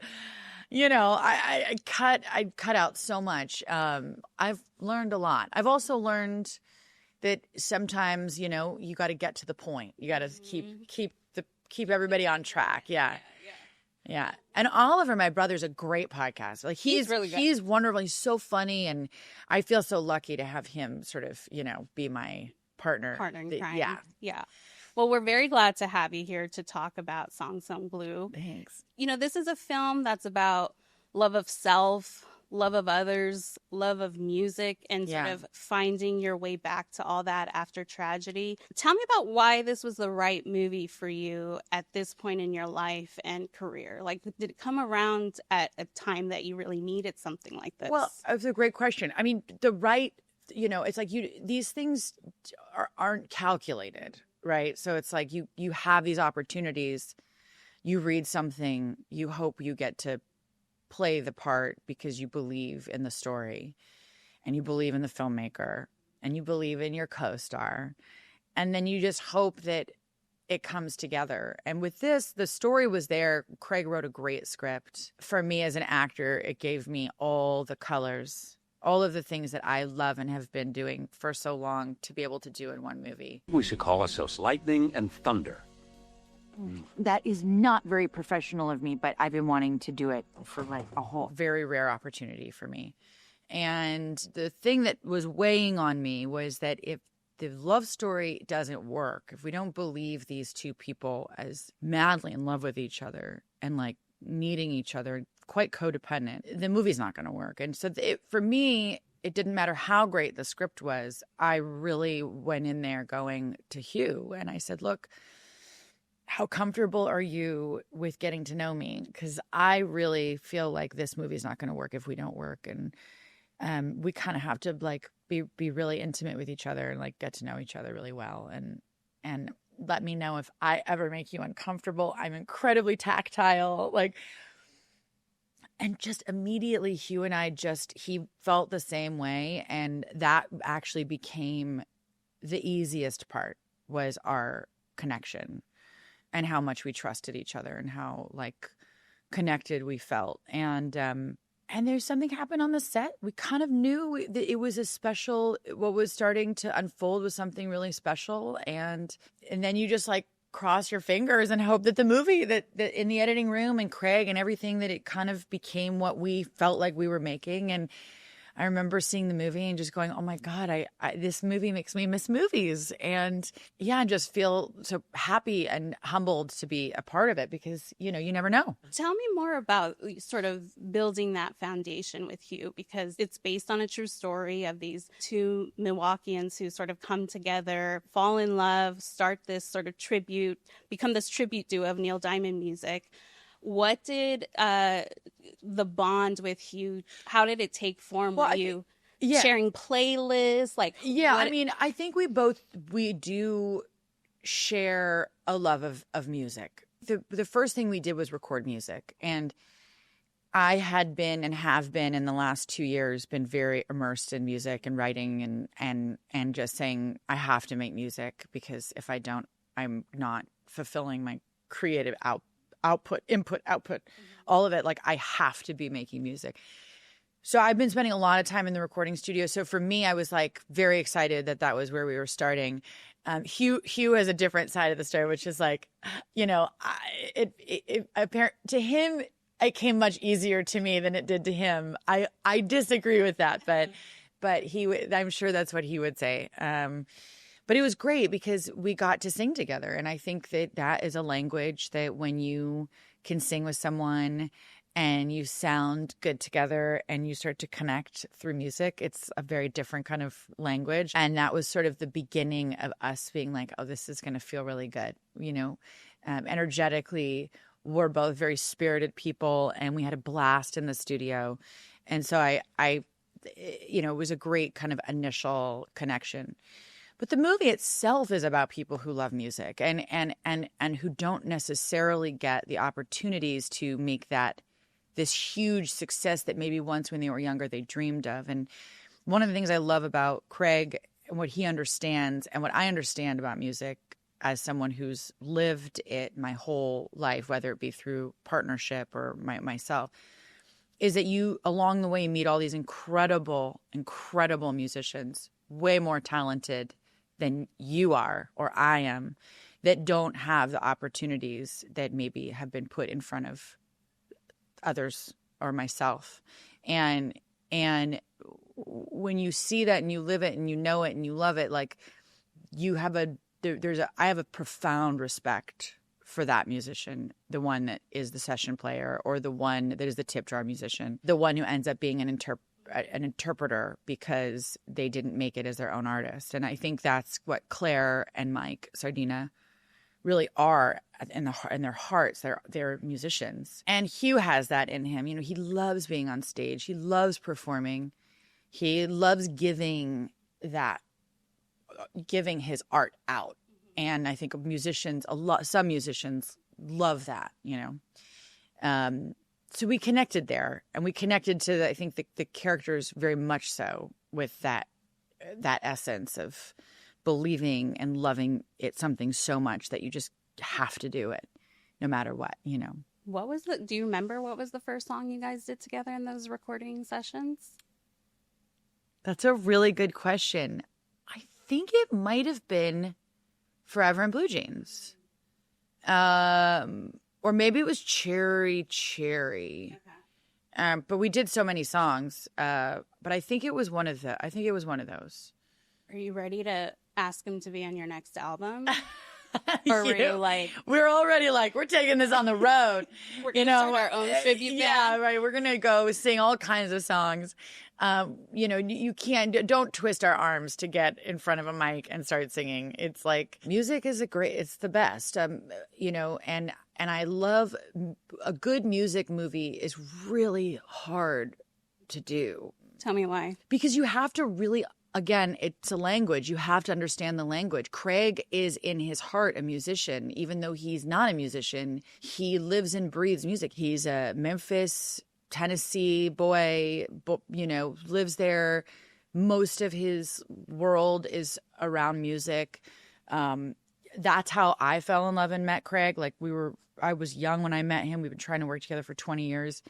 cut out so much. I've learned a lot. I've also learned that sometimes, you got to get to the point. You got to keep everybody on track. Yeah. And Oliver, my brother's a great podcast. Like he's really good. He's wonderful. He's so funny, and I feel so lucky to have him sort of, be my partner in crime. Yeah. Well, we're very glad to have you here to talk about Song Sung Blue. Thanks. This is a film that's about love of self, love of others, love of music, and sort of finding your way back to all that after tragedy. Tell me about why this was the right movie for you at this point in your life and career. Like, did it come around at a time that you really needed something like this? Well, it's a great question. I mean, it's like these things aren't calculated, right? So it's like you have these opportunities, you read something, you hope you get to play the part because you believe in the story. and you believe in the filmmaker and you believe in your co-star. And then you just hope that it comes together. And with this, the story was there. Craig wrote a great script. For me as an actor, it gave me all the colors, all of the things that I love and have been doing for so long to be able to do in one movie. We should call ourselves Lightning and Thunder. That is not very professional of me, but I've been wanting to do it for like a whole very rare opportunity for me. And the thing that was weighing on me was that if the love story doesn't work, if we don't believe these two people as madly in love with each other and like needing each other, quite codependent, the movie's not going to work. And so for me, it didn't matter how great the script was. I really went in there going to Hugh and I said, look, how comfortable are you with getting to know me? Because I really feel like this movie's not going to work if we don't work. And we kind of have to like be really intimate with each other and like get to know each other really well. And let me know if I ever make you uncomfortable. I'm incredibly tactile. And just immediately Hugh and I he felt the same way. And that actually became the easiest part, was our connection and how much we trusted each other and how like connected we felt. And there's something happened on the set. We kind of knew that it was a special, what was starting to unfold was something really special. And then you just like cross your fingers and hope that the movie, that in the editing room and Craig and everything, that it kind of became what we felt like we were making. And I remember seeing the movie and just going, oh my God, this movie makes me miss movies. And yeah, I just feel so happy and humbled to be a part of it because, you never know. Tell me more about sort of building that foundation with Hugh, because it's based on a true story of these two Milwaukeeans who sort of come together, fall in love, start this sort of become this tribute duo of Neil Diamond music. What did the bond with Hugh, how did it take form with you? Yeah. Sharing playlists? I mean, I think we do share a love of music. The first thing we did was record music. And I had been and have been in the last 2 years been very immersed in music and writing and just saying I have to make music because if I don't, I'm not fulfilling my creative input, output, all of it. Like I have to be making music. So I've been spending a lot of time in the recording studio. So for me, I was like very excited that was where we were starting. Hugh has a different side of the story, which is like, to him, it came much easier to me than it did to him. I disagree with that, but I'm sure that's what he would say. But it was great because we got to sing together. And I think that is a language that when you can sing with someone and you sound good together and you start to connect through music, it's a very different kind of language. And that was sort of the beginning of us being like, oh, this is going to feel really good. Energetically, we're both very spirited people and we had a blast in the studio. And so it was a great kind of initial connection. But the movie itself is about people who love music and who don't necessarily get the opportunities to make that this huge success that maybe once when they were younger they dreamed of. And one of the things I love about Craig and what he understands and what I understand about music as someone who's lived it my whole life, whether it be through partnership or myself, is that you along the way meet all these incredible, incredible musicians, way more talented than you are or I am, that don't have the opportunities that maybe have been put in front of others or myself. And when you see that and you live it and you know it and you love it, like you have I have a profound respect for that musician, the one that is the session player or the one that is the tip jar musician, the one who ends up being an interpreter because they didn't make it as their own artist. And I think that's what Claire and Mike Sardina really are in their hearts. They're musicians. And Hugh has that in him. He loves being on stage. He loves performing. He loves giving his art out. And I think some musicians love that, So we connected there, and we connected to, I think, the characters very much so. with that essence of believing and loving it something so much that you just have to do it no matter what, you know. Do you remember what was the first song you guys did together in those recording sessions? That's a really good question. I think it might have been Forever in Blue Jeans. Or maybe it was Cherry Cherry. Okay. But we did so many songs. But I think it was one of those. Are you ready to ask him to be on your next album? Or were you like, we're already like, we're taking this on the road. We're gonna start our own tribute band? Yeah, right. We're gonna go sing all kinds of songs. You can't, don't twist our arms to get in front of a mic and start singing. It's like, music is it's the best. And I love a good music movie is really hard to do. Tell me why. Because you have to really, again, it's a language. You have to understand the language. Craig is in his heart a musician, even though he's not a musician. He lives and breathes music. He's a Memphis, Tennessee boy, lives there. Most of his world is around music. That's how I fell in love and met Craig. Like I was young when I met him. We've been trying to work together for 20 years.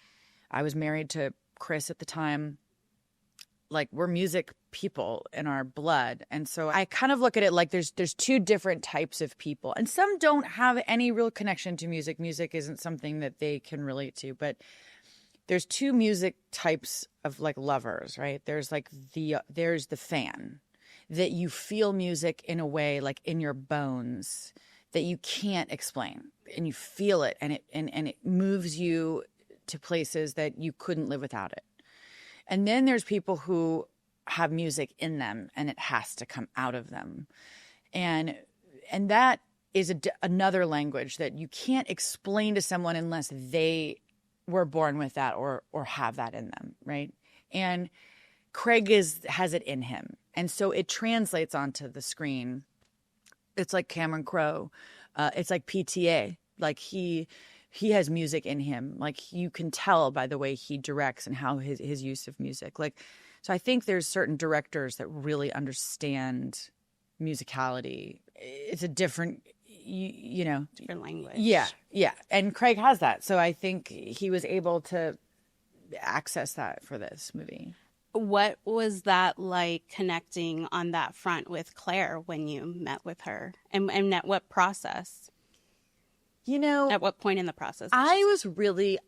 I was married to Chris at the time. Like, we're music people in our blood. And so I kind of look at it like there's two different types of people. And some don't have any real connection to music. Music isn't something that they can relate to. But there's two music types of like lovers, right? There's the fan, that you feel music in a way like in your bones that you can't explain, and you feel it, and it moves you to places that you couldn't live without it. And then there's people who have music in them and it has to come out of them. And that is another language that you can't explain to someone unless they were born with that or have that in them, right? And Craig has it in him. And so it translates onto the screen. It's like Cameron Crowe. It's like PTA. Like he has music in him. Like, you can tell by the way he directs and how his use of music. Like, so I think there's certain directors that really understand musicality. It's a different, different language. Yeah. And Craig has that. So I think he was able to access that for this movie. What was that like, connecting on that front with Claire when you met with her? And at what process? At what point in the process? I really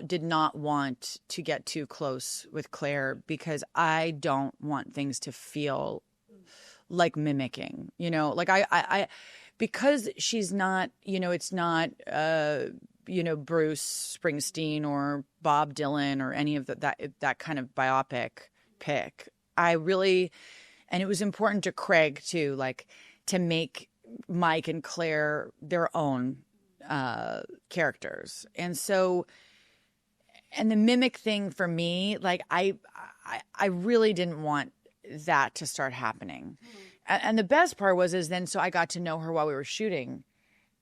did not want to get too close with Claire because I don't want things to feel like mimicking, like I because she's not, it's not, Bruce Springsteen or Bob Dylan or any of that kind of biopic pick. And it was important to Craig too, like, to make Mike and Claire their own characters. And so, and the mimic thing for me, like, I really didn't want that to start happening. And the best part was so I got to know her while we were shooting.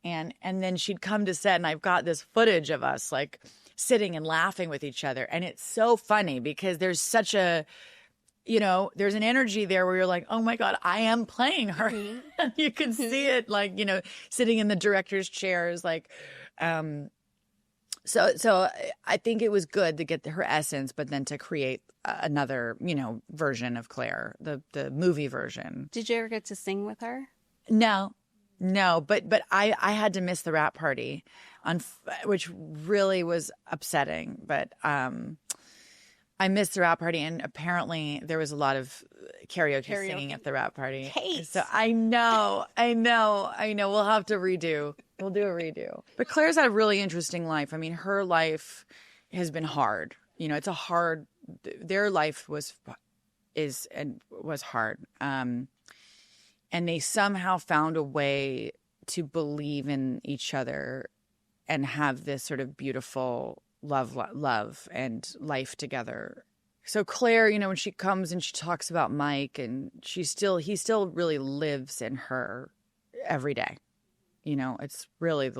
And then she'd come to set, and I've got this footage of us like sitting and laughing with each other. And it's so funny because there's such a, there's an energy there where you're like, oh my God, I am playing her. Mm-hmm. You can see it, like, sitting in the director's chairs. Like, so I think it was good to get her essence, but then to create another, version of Claire, the movie version. Did you ever get to sing with her? No, but I had to miss the rap party, which really was upsetting. But I missed the rap party, and apparently there was a lot of karaoke singing at the rap party. Kate. So I know. We'll have to redo. We'll do a redo. But Claire's had a really interesting life. I mean, her life has been hard. It's a hard. Their life was hard. And they somehow found a way to believe in each other and have this sort of beautiful love and life together. So Claire, when she comes and she talks about Mike, and he still really lives in her every day. It's really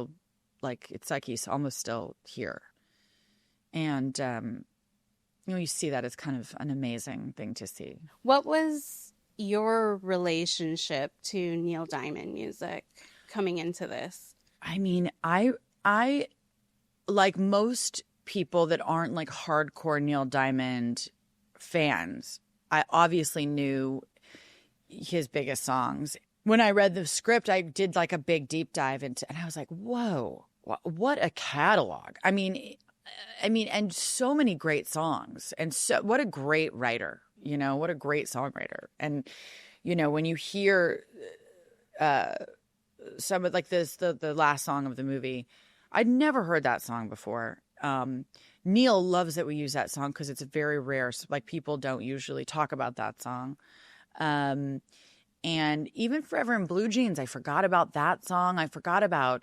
it's like he's almost still here. And you see that as kind of an amazing thing to see. What was your relationship to Neil Diamond music coming into this? I mean, I like most people that aren't like hardcore Neil Diamond fans, I obviously knew his biggest songs. When I read the script, I did like a big deep dive into, and I was like, whoa, what a catalog. I mean, and so many great songs, and so what a great writer, what a great songwriter. And, when you hear some of like this, the last song of the movie, I'd never heard that song before. Neil loves that we use that song because it's very rare. So, like, people don't usually talk about that song. And even Forever in Blue Jeans, I forgot about that song. I forgot about,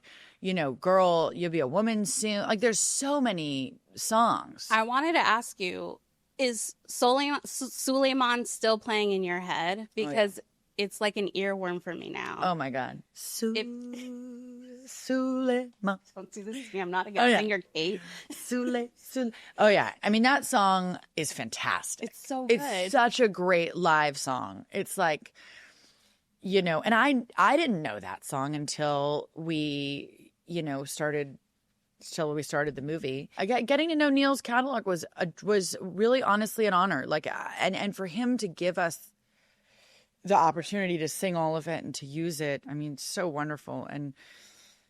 Girl, You'll Be a Woman Soon. Like, there's so many songs. I wanted to ask you, is Suleiman still playing in your head? Because it's like an earworm for me now. Oh, my God. Suleiman. Don't do this to me. I'm not a good singer, Kate. Sule. Oh, yeah. I mean, that song is fantastic. It's so good. It's such a great live song. It's like, and I didn't know that song until we, started the movie. Getting to know Neil's catalog was really honestly an honor. Like, and for him to give us the opportunity to sing all of it and to use it, I mean, so wonderful.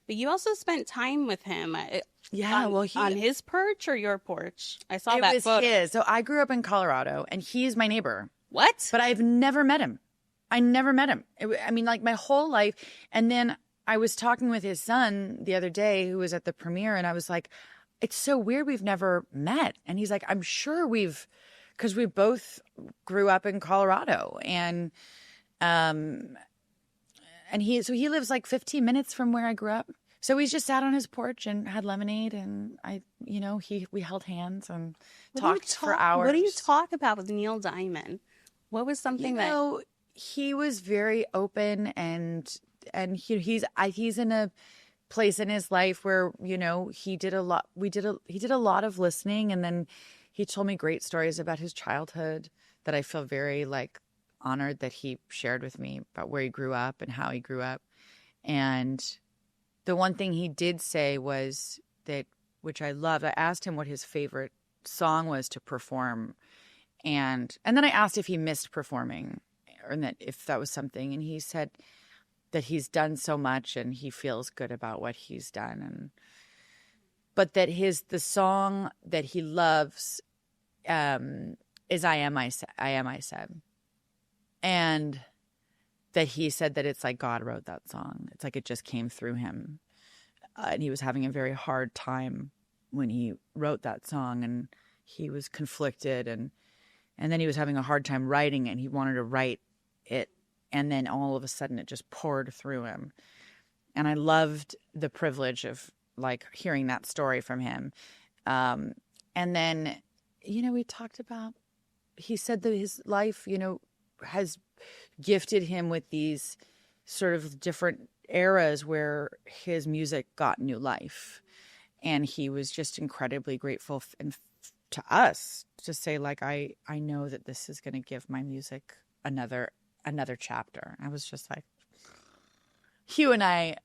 But you also spent time with him. On his porch or your porch? I saw that It was photo. his. So I grew up in Colorado, and he's my neighbor. What? But I've never met him. I never met him. Like my whole life. And then I was talking with his son the other day, who was at the premiere, and I was like, it's so weird we've never met. And he's like, I'm sure because we both grew up in Colorado. And he lives like 15 minutes from where I grew up. So we just sat on his porch and had lemonade, and we held hands and talked for hours. What do you talk about with Neil Diamond? What was something he was very open, and he's in a place in his life where he did a lot. He did a lot of listening, and then he told me great stories about his childhood that I feel very like honored that he shared with me about where he grew up and how he grew up. And the one thing he did say was that, which I loved, I asked him what his favorite song was to perform. And then I asked if he missed performing, or that if that was something. And he said that he's done so much and he feels good about what he's done. But that the song that he loves is I Am I Said. And that he said that it's like God wrote that song. It's like it just came through him. And he was having a very hard time when he wrote that song, and he was conflicted, and then he was having a hard time writing it, and he wanted to write it, and then all of a sudden it just poured through him. And I loved the privilege of like hearing that story from him. And then, we talked about, he said that his life, has gifted him with these sort of different eras where his music got new life. And he was just incredibly grateful to us to say, like, I know that this is going to give my music another chapter. I was just like, Hugh went, I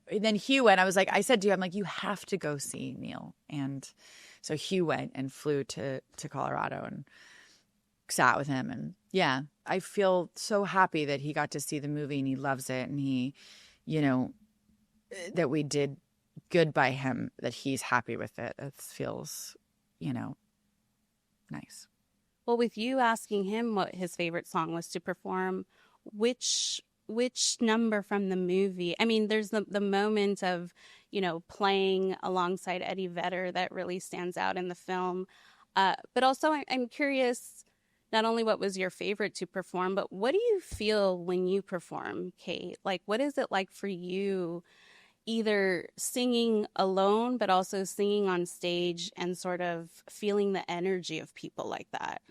said to him, like, you have to go see Neil. And so Hugh went and flew to Colorado and sat with him. And yeah, I feel so happy that he got to see the movie and he loves it. And he, that we did good by him, that he's happy with it. It feels, nice. Well, with you asking him what his favorite song was to perform, which number from the movie? I mean, there's the moment of, playing alongside Eddie Vedder that really stands out in the film. But also I'm curious, not only what was your favorite to perform, but what do you feel when you perform, Kate? Like, what is it like for you, either singing alone, but also singing on stage and sort of feeling the energy of people like that?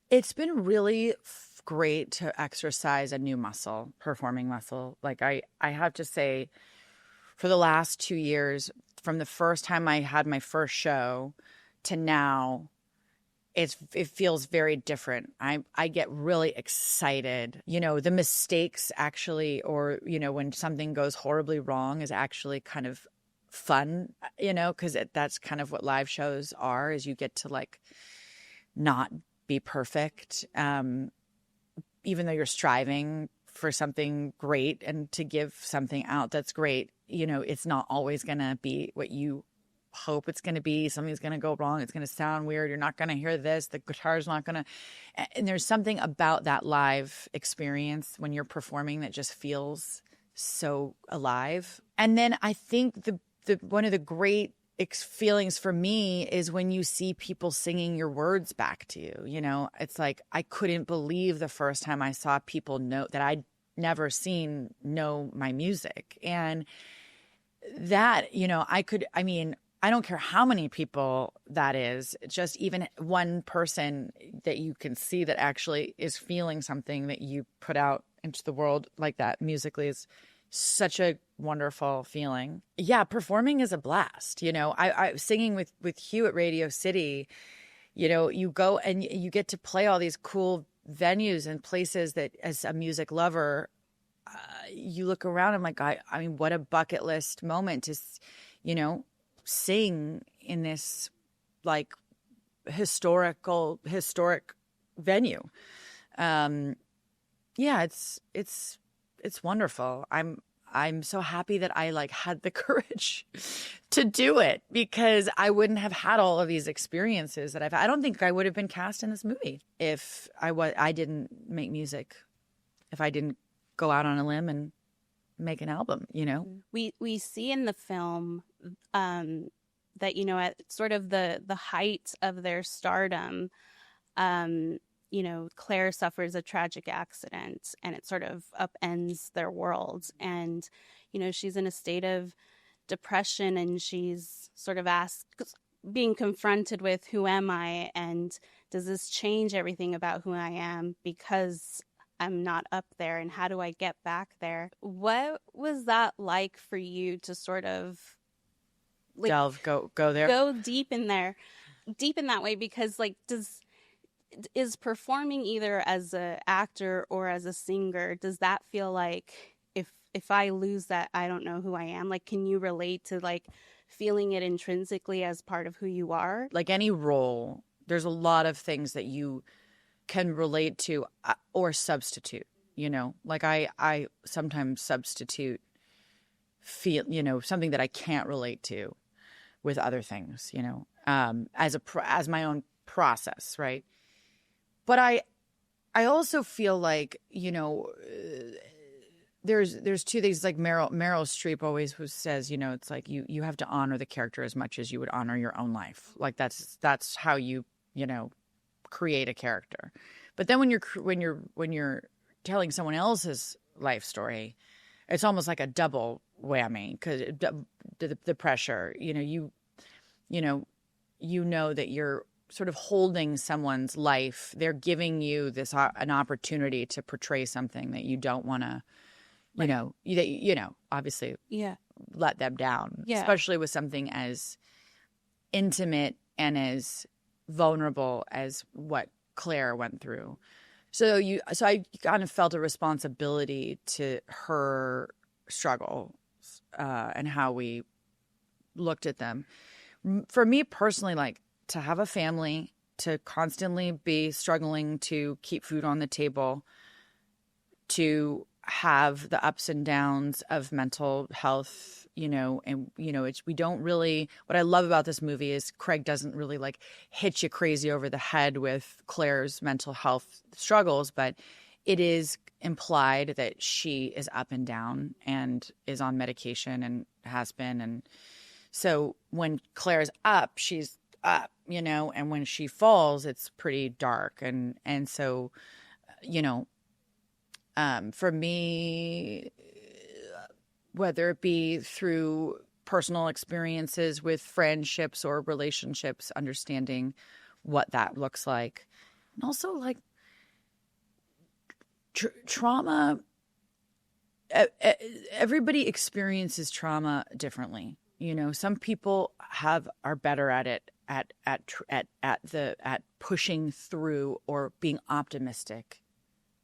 It's been really great to exercise a new muscle, performing muscle. Like I have to say, for the last 2 years, from the first time I had my first show to now, it feels very different. I get really excited. You know, the mistakes actually, or, you know, when something goes horribly wrong is actually kind of fun, you know, because that's kind of what live shows are, is you get to like not be perfect, even though you're striving for something great and to give something out that's great. You know, it's not always going to be what you hope it's going to be. Something's going to go wrong. It's going to sound weird. You're not going to hear this. The guitar's not going to. And there's something about that live experience when you're performing that just feels so alive. And then I think the one of the great feelings for me is when you see people singing your words back to you. You know, it's like I couldn't believe the first time I saw people know that I'd never seen know my music. And that, you know, I don't care how many people that is, just even one person that you can see that actually is feeling something that you put out into the world like that musically is such a wonderful feeling. Yeah, performing is a blast. You know, I singing with Hugh at Radio City, you know, you go and you get to play all these cool venues and places that as a music lover, you look around and like, I mean, what a bucket list moment to, you know, sing in this like historic venue. Yeah, it's wonderful. I'm so happy that I like had the courage to do it, because I wouldn't have had all of these experiences that I don't think I would have been cast in this movie if I didn't make music, if I didn't go out on a limb and make an album, you know? We see in the film that, you know, at sort of the height of their stardom, you know, Claire suffers a tragic accident and it sort of upends their world. And, you know, she's in a state of depression and she's sort of being confronted with, who am I? And does this change everything about who I am because I'm not up there, and how do I get back there? What was that like for you to sort of like go there, go deep in there, deep in that way? Because like, is performing either as an actor or as a singer, does that feel like if I lose that, I don't know who I am? Like, can you relate to like feeling it intrinsically as part of who you are? Like any role, there's a lot of things that you can relate to or substitute, you know, like I sometimes substitute feel, you know, something that I can't relate to with other things, you know, as my own process. Right. But I also feel like, you know, there's two things, like Meryl Streep always says, you know, it's like you have to honor the character as much as you would honor your own life. Like that's how you know, create a character. But then when you're telling someone else's life story, it's almost like a double whammy, because the pressure, you know that you're sort of holding someone's life. They're giving you this an opportunity to portray something that you don't want to, you know, obviously, let them down, especially with something as intimate and as vulnerable as what Claire went through. So I kind of felt a responsibility to her struggle and how we looked at them. For me personally, like, to have a family, to constantly be struggling to keep food on the table, to have the ups and downs of mental health, you know, and, you know, we don't really, what I love about this movie is Craig doesn't really like hit you crazy over the head with Claire's mental health struggles, but it is implied that she is up and down and is on medication and has been. And so when Claire's up, she's up, you know, and when she falls, it's pretty dark. And so, you know, for me, whether it be through personal experiences with friendships or relationships, understanding what that looks like. And also, like, trauma, everybody experiences trauma differently. You know, some people are better at it at pushing through or being optimistic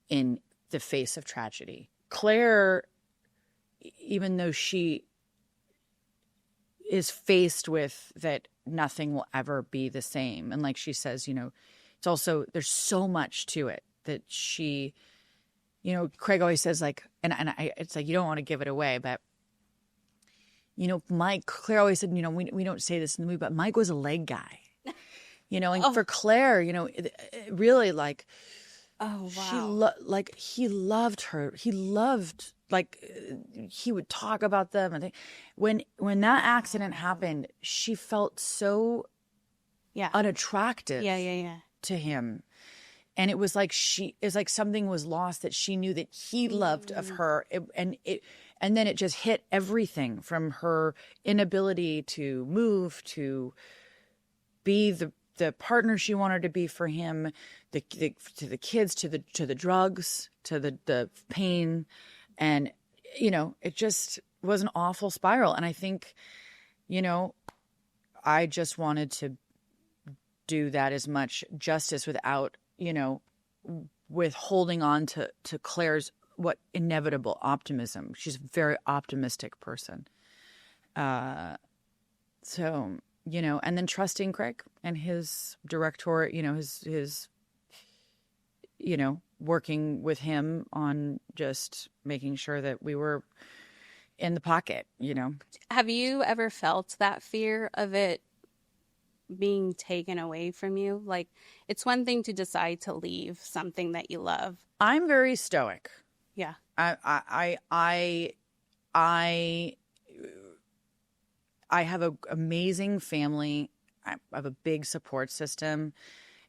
in the face of tragedy. Claire, even though she is faced with that nothing will ever be the same, and like she says, it's also, there's so much to it that she, Craig always says, like, it's like, you don't want to give it away, but Claire always said, we don't say this in the movie, but Mike was a leg guy, and for Claire, really, like, oh wow, he loved her. He loved, like, he would talk about them, and when that accident happened, she felt so unattractive to him. And it was like something was lost that she knew that he loved of her. And then it just hit everything from her inability to move, to be the partner she wanted to be for him, to the kids, to the drugs, to the pain. And, it just was an awful spiral. And I think, I just wanted to do that as much justice without, with holding on to Claire's inevitable optimism. She's a very optimistic person. And then trusting Craig and his director, his working with him on just making sure that we were in the pocket, Have you ever felt that fear of it being taken away from you? Like, it's one thing to decide to leave something that you love. I'm very stoic. Yeah. I have an amazing family. I have a big support system,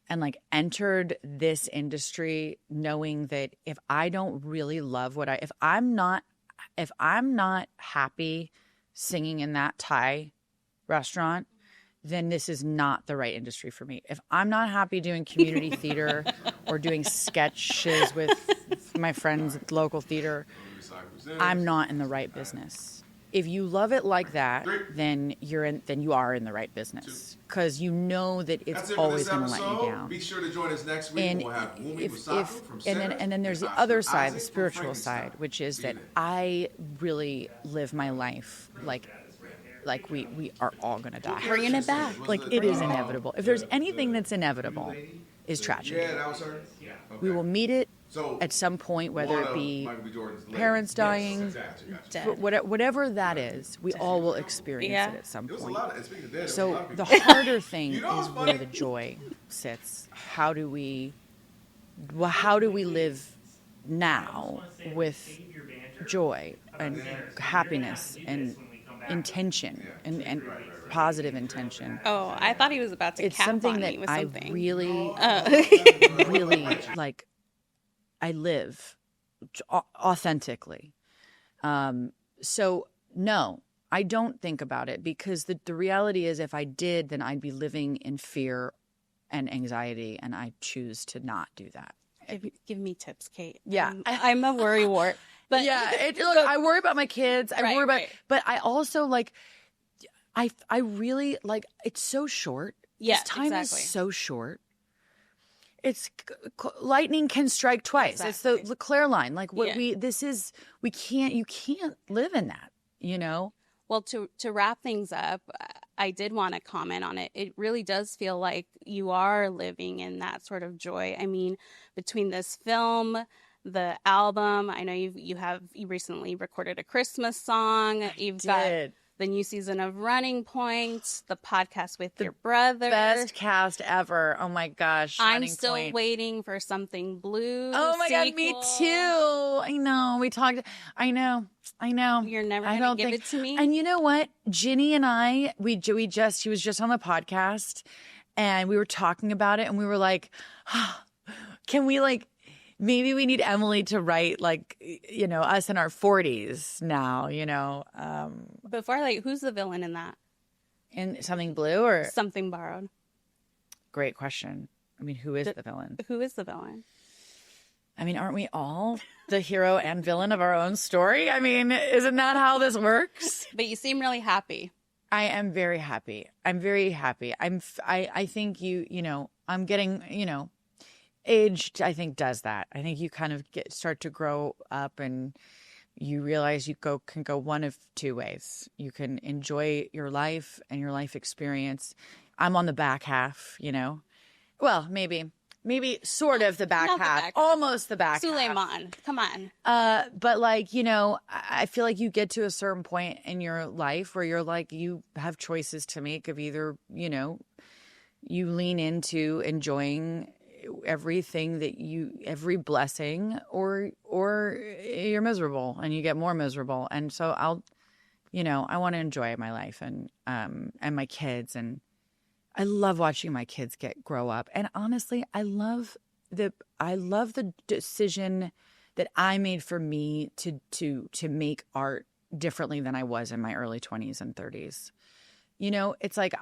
and like entered this industry knowing that if I don't really love if I'm not happy singing in that Thai restaurant, then this is not the right industry for me. If I'm not happy doing community theater or doing sketches with my friends at local theater, I'm not in the right business. If you love it like that, then you are in the right business, because you know that it's always going to let you down. Be sure to join us next week. We'll have Wumi Musaku from and then there's the other side, the spiritual side, which is that I really live my life like we are all going to die. Bringing it back. Like, it is inevitable. If there's anything that's inevitable, is tragedy. Yeah, that was her. We will meet it at some point, whether it be parents dying, whatever that is, we all will experience it at some point. So the harder thing is where the joy sits. How do we live now with joy and happiness and intention and positive intention? Oh, I thought he was about to. It's cap something on that me with I something. really, really like. I live authentically. So no, I don't think about it, because the reality is, if I did, then I'd be living in fear and anxiety, and I choose to not do that. Give me tips, Kate. Yeah. I'm a worrywart. But yeah, look, I worry about my kids. I worry about, but I also like, I really like, it's so short. Yeah, This time exactly. is so short. It's lightning can strike twice. Exactly. It's the Claire line. Like, what Yeah. you can't live in that, Well, to wrap things up, I did want to comment on it. It really does feel like you are living in that sort of joy. I mean, between this film, the album, I know you recently recorded a Christmas song. You've got the new season of Running Point, the podcast with your brother. Best cast ever. Oh my gosh. I'm Running still Point. waiting for Something Blue. Oh my God, me too. I know. We talked. I know. You're never going to give it to me? And you know what? Ginny and I, she was just on the podcast, and we were talking about it, and we were like, can we maybe we need Emily to write us in our 40s now, Before, who's the villain in that? In Something Blue or Something Borrowed? Great question. I mean, who is the villain? Who is the villain? I mean, aren't we all the hero and villain of our own story? I mean, isn't that how this works? But you seem really happy. I am very happy. I'm very happy. I think I'm getting, age, I think, does that. I think you kind of start to grow up and you realize you can go one of two ways. You can enjoy your life and your life experience. I'm on the back half, Well, maybe sort of the back half, almost the back half. Suleiman, come on. But I feel like you get to a certain point in your life where you're like, you have choices to make of either, you lean into enjoying everything every blessing, or you're miserable and you get more miserable. And so I want to enjoy my life and my kids, and I love watching my kids grow up. And honestly, I love the decision that I made for me to make art differently than I was in my early 20s and 30s. It's like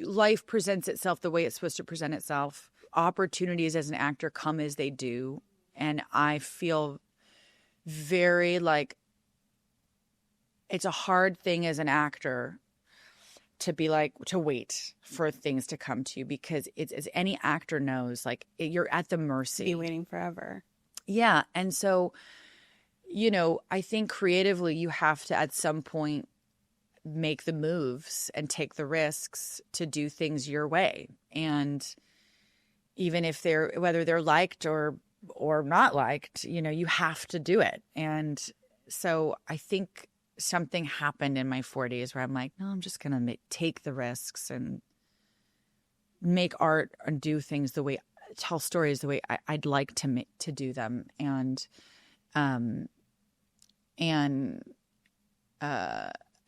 life presents itself the way it's supposed to present itself. Opportunities as an actor come as they do. And I feel very like it's a hard thing as an actor to be like, to wait for things to come to you, because it's, as any actor knows, like you're at the mercy. Be waiting forever. Yeah. And so, I think creatively you have to at some point make the moves and take the risks to do things your way. And even if whether they're liked or not liked, you have to do it. And so I think something happened in my 40s where I'm like, no, I'm just going to take the risks and make art and do things tell stories the way I'd like to do them. And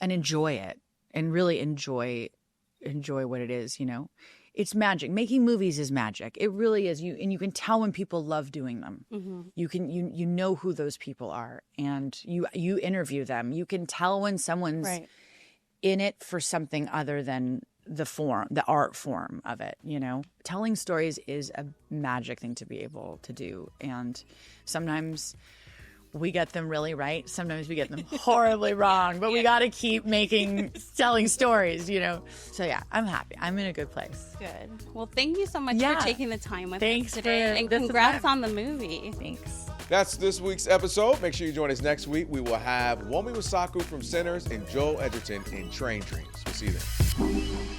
enjoy it and really enjoy what it is, It's magic. Making movies is magic. It really is. You can tell when people love doing them. Mm-hmm. You know who those people are, and you interview them. You can tell when someone's in it for something other than the art form of it. Telling stories is a magic thing to be able to do, and sometimes we get them really right. Sometimes we get them horribly wrong, but we got to keep telling stories, So yeah, I'm happy. I'm in a good place. Good. Well, thank you so much for taking the time with us today. And this congrats on the movie. Thanks. That's this week's episode. Make sure you join us next week. We will have Wumi Wasaku from Sinners and Joel Edgerton in Train Dreams. We'll see you then.